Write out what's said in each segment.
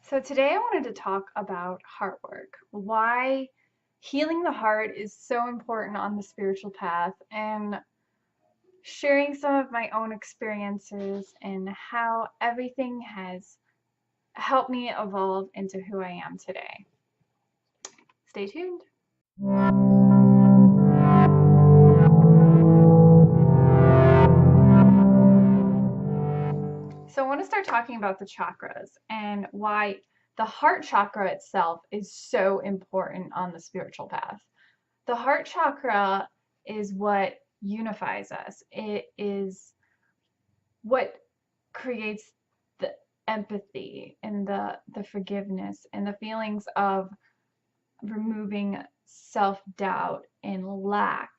So today I wanted to talk about heart work, why healing the heart is so important on the spiritual path, and sharing some of my own experiences and how everything has helped me evolve into who I am today. Stay tuned. So I want to start talking about the chakras and why the heart chakra itself is so important on the spiritual path. The heart chakra is what unifies us. It is what creates the empathy and the forgiveness and the feelings of removing self-doubt and lack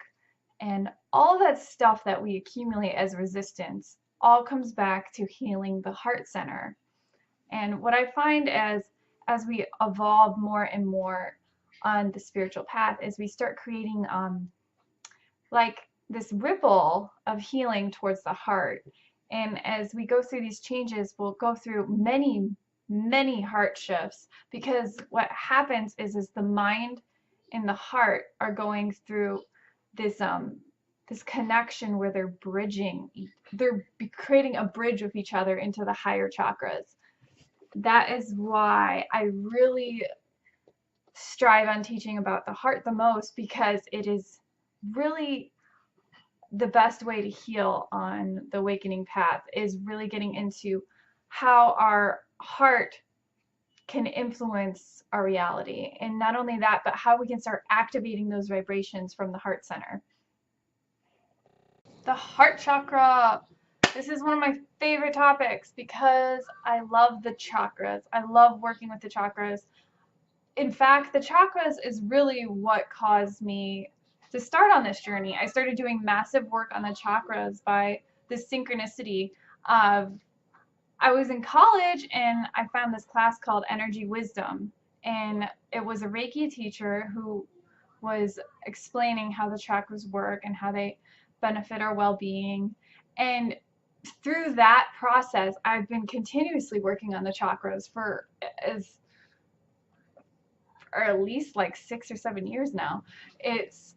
and all that stuff that we accumulate as resistance all comes back to healing the heart center. And what I find as we evolve more and more on the spiritual path is we start creating like this ripple of healing towards the heart. And as we go through these changes, we'll go through many heart shifts, because what happens is the mind and the heart are going through this this connection where they're creating a bridge with each other into the higher chakras. That is why I really strive on teaching about the heart the most, because it is really the best way to heal on the awakening path, is really getting into how our heart can influence our reality. And not only that, but how we can start activating those vibrations from the heart center. The heart chakra. This is one of my favorite topics because I love the chakras. I love working with the chakras. In fact, the chakras is really what caused me to start on this journey. I started doing massive work on the chakras by this synchronicity of, I was in college and I found this class called Energy Wisdom, and it was a Reiki teacher who was explaining how the chakras work and how they benefit our well-being. And through that process, I've been continuously working on the chakras for at least like 6 or 7 years now. It's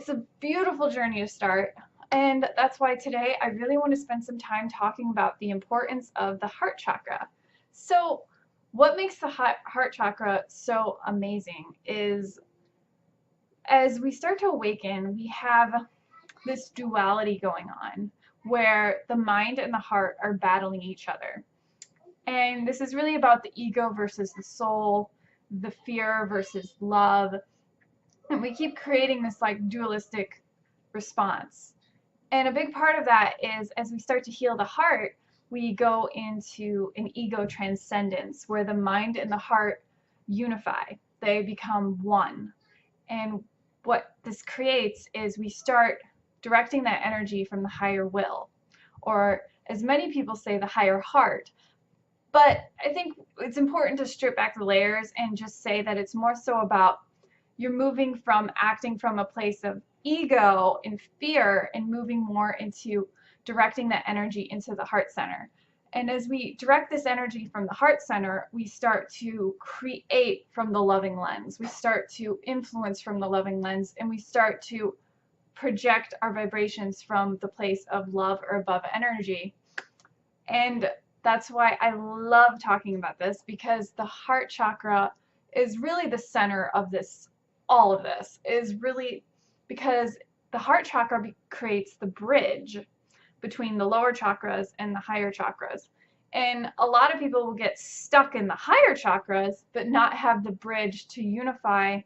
a beautiful journey to start, and that's why today I really want to spend some time talking about the importance of the heart chakra. So what makes the heart chakra so amazing is, as we start to awaken, we have this duality going on where the mind and the heart are battling each other. And this is really about the ego versus the soul, the fear versus love. And we keep creating this like dualistic response. And a big part of that is, as we start to heal the heart, we go into an ego transcendence where the mind and the heart unify. They become one. And what this creates is we start directing that energy from the higher will, or as many people say, the higher heart. But I think it's important to strip back the layers and just say that it's more so about, you're moving from acting from a place of ego and fear and moving more into directing that energy into the heart center. And as we direct this energy from the heart center, we start to create from the loving lens. We start to influence from the loving lens, and we start to project our vibrations from the place of love or above energy. And that's why I love talking about this, because the heart chakra is really the center of this. All of this is really because the heart chakra creates the bridge between the lower chakras and the higher chakras. And a lot of people will get stuck in the higher chakras but not have the bridge to unify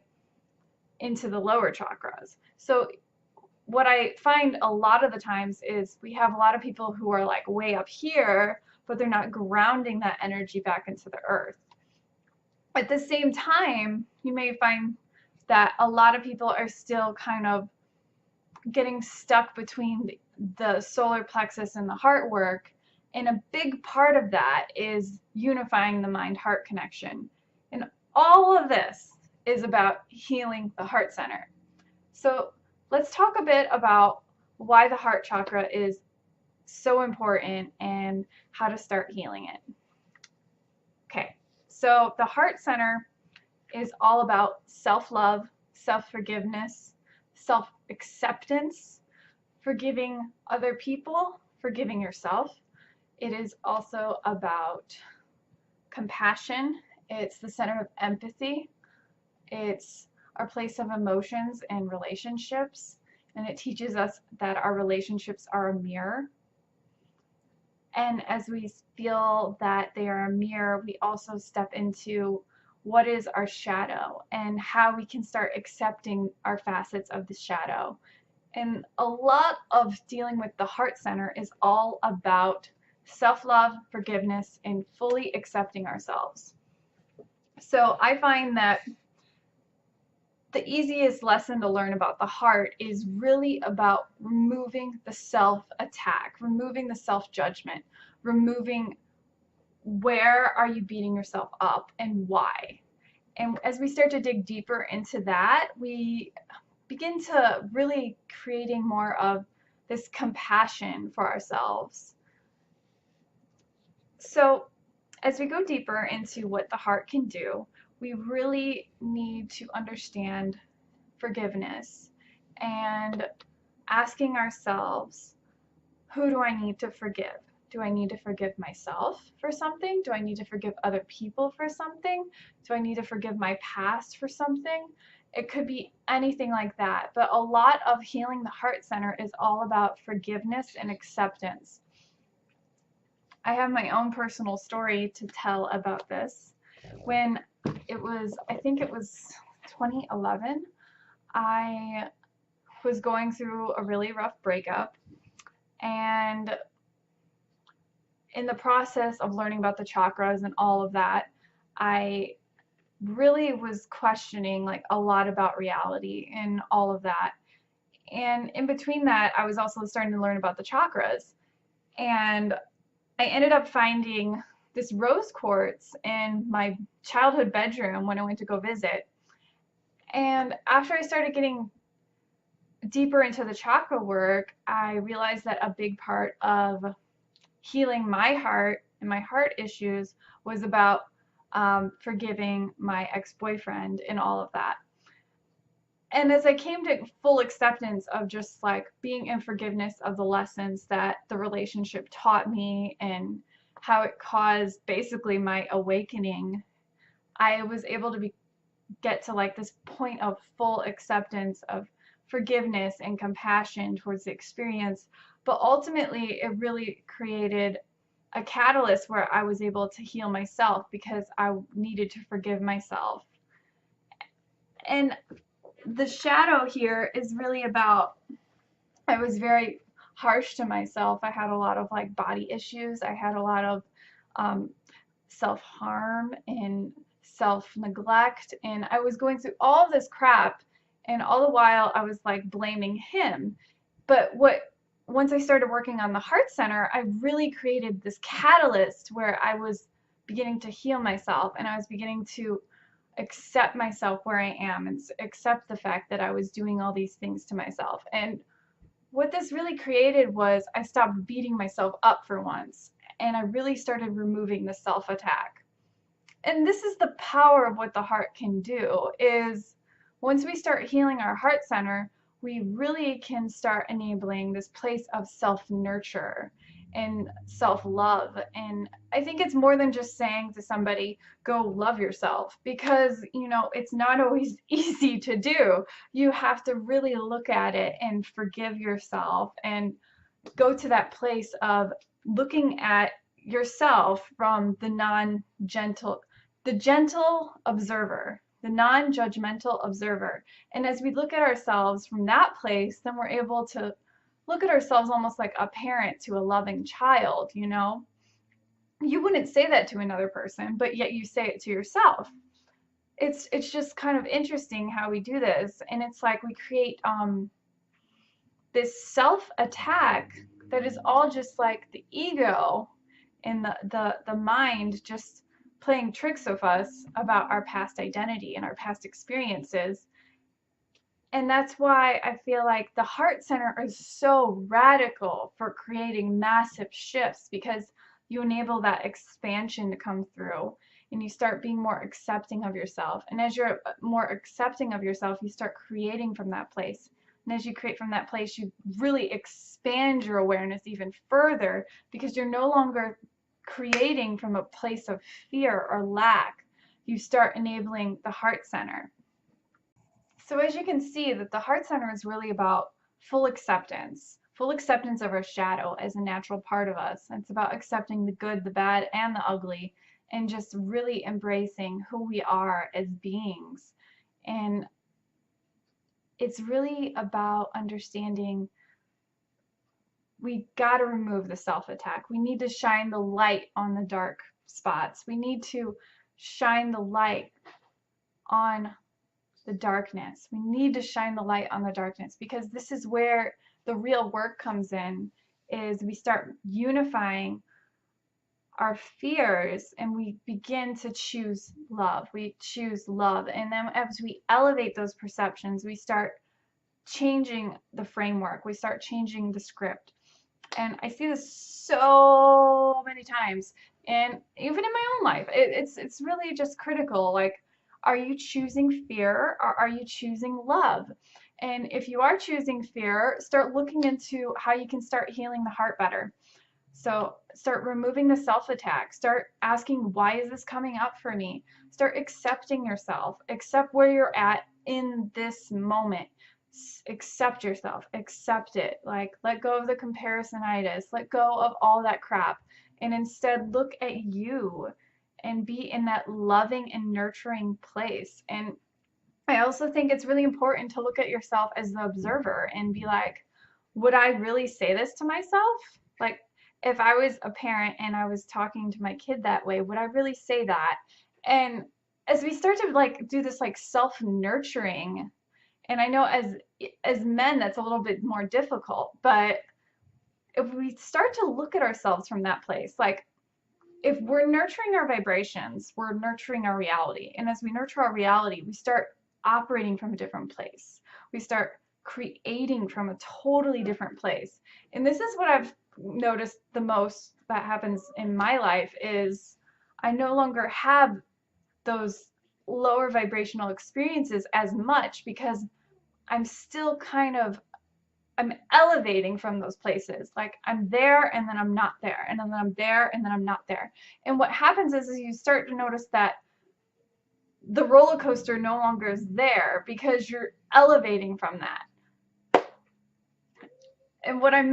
into the lower chakras. So what I find a lot of the times is we have a lot of people who are like way up here, but they're not grounding that energy back into the earth. At the same time, you may find that a lot of people are still kind of getting stuck between the solar plexus and the heart work. And a big part of that is unifying the mind-heart connection. And all of this is about healing the heart center. So let's talk a bit about why the heart chakra is so important and how to start healing it. Okay, So the heart center is all about self-love, self-forgiveness, self-acceptance, forgiving other people, forgiving yourself. It is also about compassion. It's the center of empathy. It's our place of emotions and relationships. And it teaches us that our relationships are a mirror. And as we feel that they are a mirror, we also step into what is our shadow and how we can start accepting our facets of the shadow. And a lot of dealing with the heart center is all about self-love, forgiveness, and fully accepting ourselves. So I find that the easiest lesson to learn about the heart is really about removing the self-attack, removing the self-judgment, removing where are you beating yourself up and why. And as we start to dig deeper into that, we begin to really creating more of this compassion for ourselves. So as we go deeper into what the heart can do, we really need to understand forgiveness and asking ourselves, who do I need to forgive? Do I need to forgive myself for something? Do I need to forgive other people for something? Do I need to forgive my past for something? It could be anything like that. But a lot of healing the heart center is all about forgiveness and acceptance. I have my own personal story to tell about this. When I think it was 2011, I was going through a really rough breakup, and in the process of learning about the chakras and all of that, I really was questioning like a lot about reality and all of that. And in between that, I was also starting to learn about the chakras. And I ended up finding this rose quartz in my childhood bedroom when I went to go visit. And after I started getting deeper into the chakra work, I realized that a big part of healing my heart and my heart issues was about forgiving my ex-boyfriend and all of that. And as I came to full acceptance of just like being in forgiveness of the lessons that the relationship taught me and how it caused basically my awakening, I was able to get to like this point of full acceptance of forgiveness and compassion towards the experience. But ultimately, it really created a catalyst where I was able to heal myself because I needed to forgive myself. And the shadow here is really about, I was very harsh to myself. I had a lot of like body issues. I had a lot of self-harm and self-neglect, and I was going through all this crap, and all the while I was like blaming him. But once I started working on the heart center, I really created this catalyst where I was beginning to heal myself, and I was beginning to accept myself where I am and accept the fact that I was doing all these things to myself. And what this really created was I stopped beating myself up for once, and I really started removing the self-attack. And this is the power of what the heart can do, is once we start healing our heart center, we really can start enabling this place of self-nurture and self-love. And I think it's more than just saying to somebody, go love yourself, because, you know, it's not always easy to do. You have to really look at it and forgive yourself and go to that place of looking at yourself from the gentle observer, the non-judgmental observer. And as we look at ourselves from that place, then we're able to look at ourselves almost like a parent to a loving child, you know? You wouldn't say that to another person, but yet you say it to yourself. It's just kind of interesting how we do this. And it's like we create this self-attack that is all just like the ego and the mind just playing tricks of us about our past identity and our past experiences. And that's why I feel like the heart center is so radical for creating massive shifts, because you enable that expansion to come through. and you start being more accepting of yourself. And as you're more accepting of yourself, you start creating from that place. And as you create from that place, you really expand your awareness even further, because you're no longer creating from a place of fear or lack. You start enabling the heart center. So as you can see, that the heart center is really about full acceptance of our shadow as a natural part of us. It's about accepting the good, the bad, and the ugly, and just really embracing who we are as beings. And it's really about understanding we got to remove the self-attack. We need to shine the light on the dark spots. We need to shine the light on the darkness. We need to shine the light on the darkness, because this is where the real work comes in, is we start unifying our fears and we begin to choose love. We choose love. And then as we elevate those perceptions, we start changing the framework. We start changing the script. And I see this so many times, and even in my own life, it's really just critical. Like, are you choosing fear or are you choosing love? And if you are choosing fear, start looking into how you can start healing the heart better. So start removing the self-attack. Start asking, why is this coming up for me? Start accepting yourself. Accept where you're at in this moment. Accept yourself. Accept it. Like, let go of the comparisonitis. Let go of all that crap. And instead look at you and be in that loving and nurturing place. And I also think it's really important to look at yourself as the observer and be like, would I really say this to myself? Like, if I was a parent and I was talking to my kid that way, would I really say that? And as we start to like do this like self-nurturing, and I know as men that's a little bit more difficult, but if we start to look at ourselves from that place, like, if we're nurturing our vibrations, we're nurturing our reality. And as we nurture our reality, we start operating from a different place. We start creating from a totally different place. And this is what I've noticed the most that happens in my life, is I no longer have those lower vibrational experiences as much, because I'm still I'm elevating from those places. Like, I'm there and then I'm not there, and then I'm there and then I'm not there. And what happens is you start to notice that the roller coaster no longer is there, because you're elevating from that. And what I'm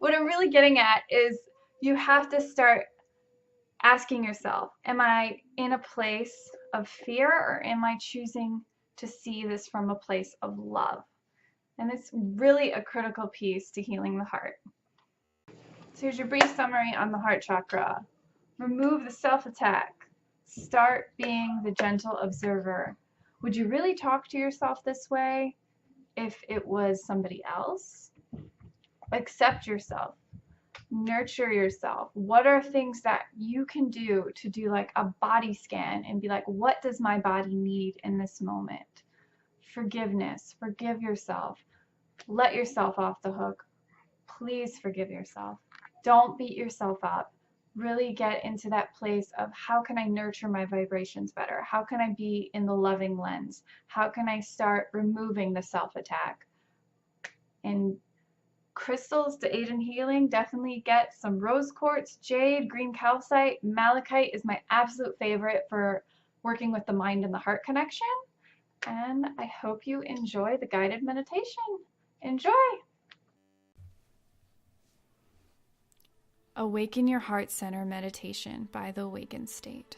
really getting at is you have to start asking yourself, am I in a place of fear, or am I choosing to see this from a place of love? And it's really a critical piece to healing the heart. So here's your brief summary on the heart chakra. Remove the self-attack. Start being the gentle observer. Would you really talk to yourself this way if it was somebody else? Accept yourself. Nurture yourself. What are things that you can do to do like a body scan and be like, what does my body need in this moment? Forgiveness. Forgive yourself. Let yourself off the hook. Please forgive yourself. Don't beat yourself up. Really get into that place of, how can I nurture my vibrations better? How can I be in the loving lens? How can I start removing the self-attack? And crystals to aid in healing, definitely get some rose quartz, jade, green calcite. Malachite is my absolute favorite for working with the mind and the heart connection. And I hope you enjoy the guided meditation. Enjoy! Awaken Your Heart Center Meditation by the Awakened State.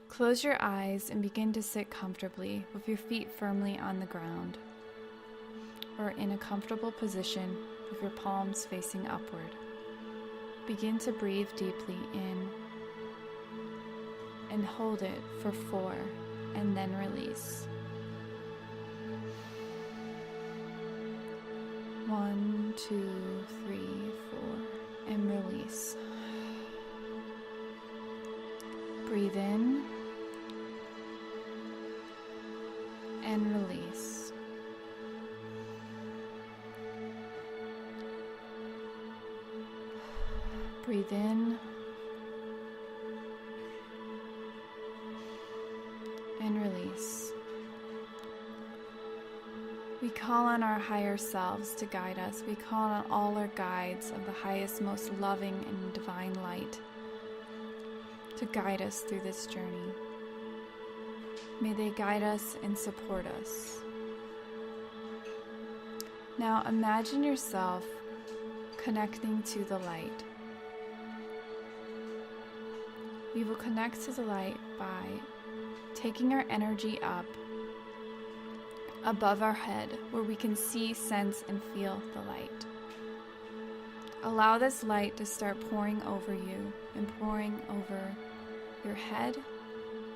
Close your eyes and begin to sit comfortably with your feet firmly on the ground, or in a comfortable position with your palms facing upward. Begin to breathe deeply in and hold it for 4, and then release. 1, 2, 3, 4, and release. Breathe in and release. Breathe in and release. We call on our higher selves to guide us. We call on all our guides of the highest, most loving and divine light to guide us through this journey. May they guide us and support us. Now imagine yourself connecting to the light. We will connect to the light by taking our energy up above our head where we can see, sense, and feel the light. Allow this light to start pouring over you and pouring over your head,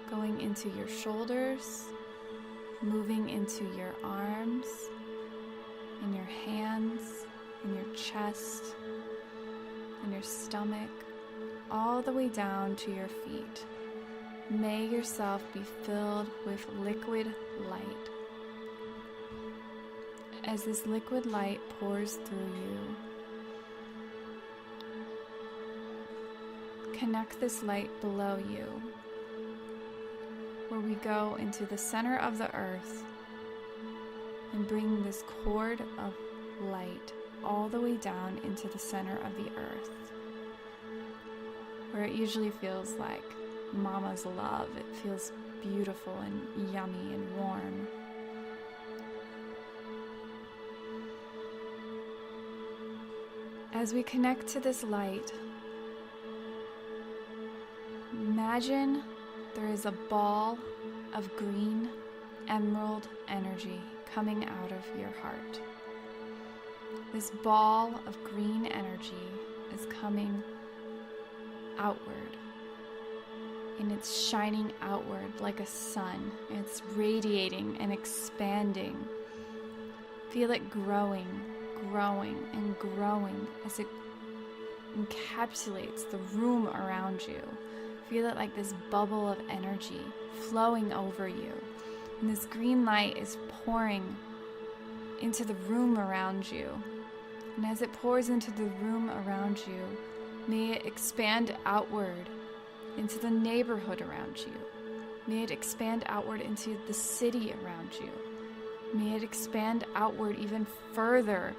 going into your shoulders, moving into your arms, and your hands, and your chest, and your stomach, all the way down to your feet. May yourself be filled with liquid light. As this liquid light pours through you, connect this light below you, where we go into the center of the earth and bring this cord of light all the way down into the center of the earth, where it usually feels like mama's love. It feels beautiful and yummy and warm. As we connect to this light, imagine there is a ball of green emerald energy coming out of your heart. This ball of green energy is coming outward, and it's shining outward like a sun. It's radiating and expanding. Feel it growing and growing as it encapsulates the room around you. Feel it like this bubble of energy flowing over you. And this green light is pouring into the room around you. And as it pours into the room around you, may it expand outward into the neighborhood around you. May it expand outward into the city around you. May it expand outward even further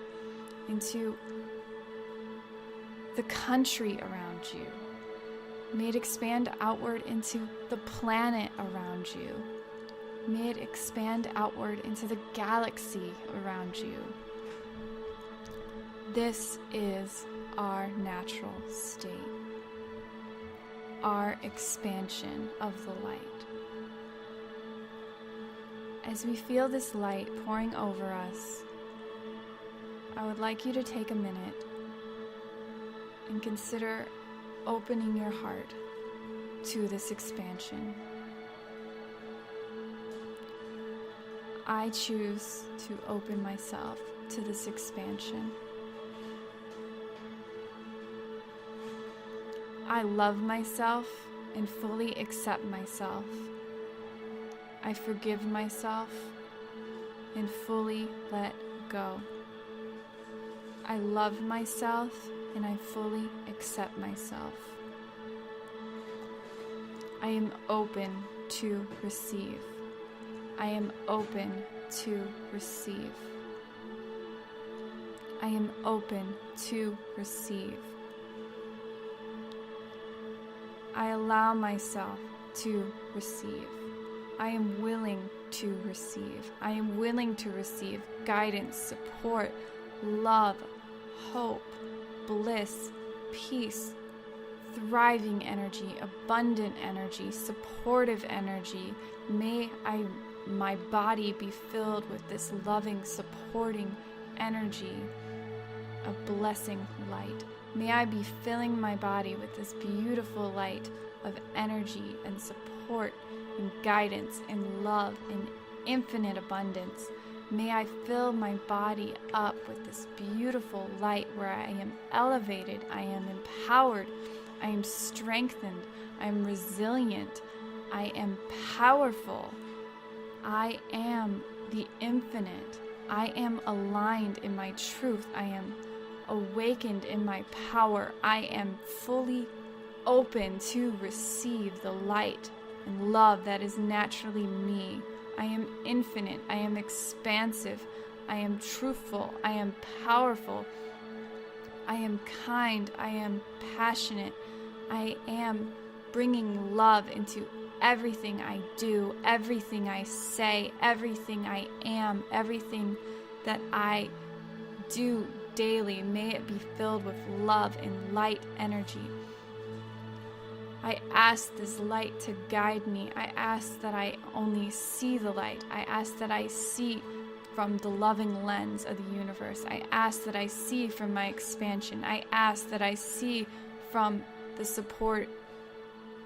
into the country around you. May it expand outward into the planet around you. May it expand outward into the galaxy around you. This is our natural state, our expansion of the light. As we feel this light pouring over us, I would like you to take a minute and consider opening your heart to this expansion. I choose to open myself to this expansion. I love myself and fully accept myself. I forgive myself and fully let go. I love myself and I fully accept myself. I am open to receive. I am open to receive. I am open to receive. I allow myself to receive. I am willing to receive. I am willing to receive guidance, support, love, hope, bliss, peace, thriving energy, abundant energy, supportive energy. May my body be filled with this loving, supporting energy of blessing light. May I be filling my body with this beautiful light of energy and support and guidance and love and infinite abundance. May I fill my body up with this beautiful light where I am elevated, I am empowered, I am strengthened, I am resilient, I am powerful, I am the infinite, I am aligned in my truth, I am awakened in my power, I am fully open to receive the light and love that is naturally me. I am infinite. I am expansive. I am truthful. I am powerful. I am kind. I am passionate. I am bringing love into everything I do, everything I say, everything I am, everything that I do daily. May it be filled with love and light energy. I ask this light to guide me. I ask that I only see the light. I ask that I see from the loving lens of the universe. I ask that I see from my expansion. I ask that I see from the support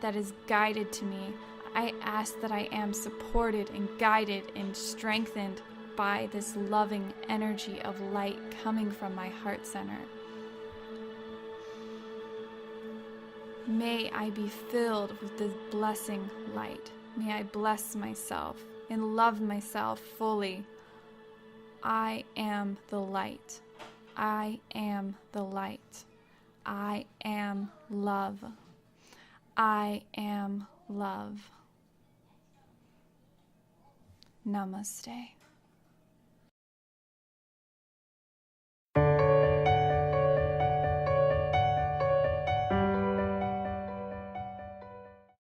that is guided to me. I ask that I am supported and guided and strengthened by this loving energy of light coming from my heart center. May I be filled with this blessing light. May I bless myself and love myself fully. I am the light. I am the light. I am love. I am love. Namaste.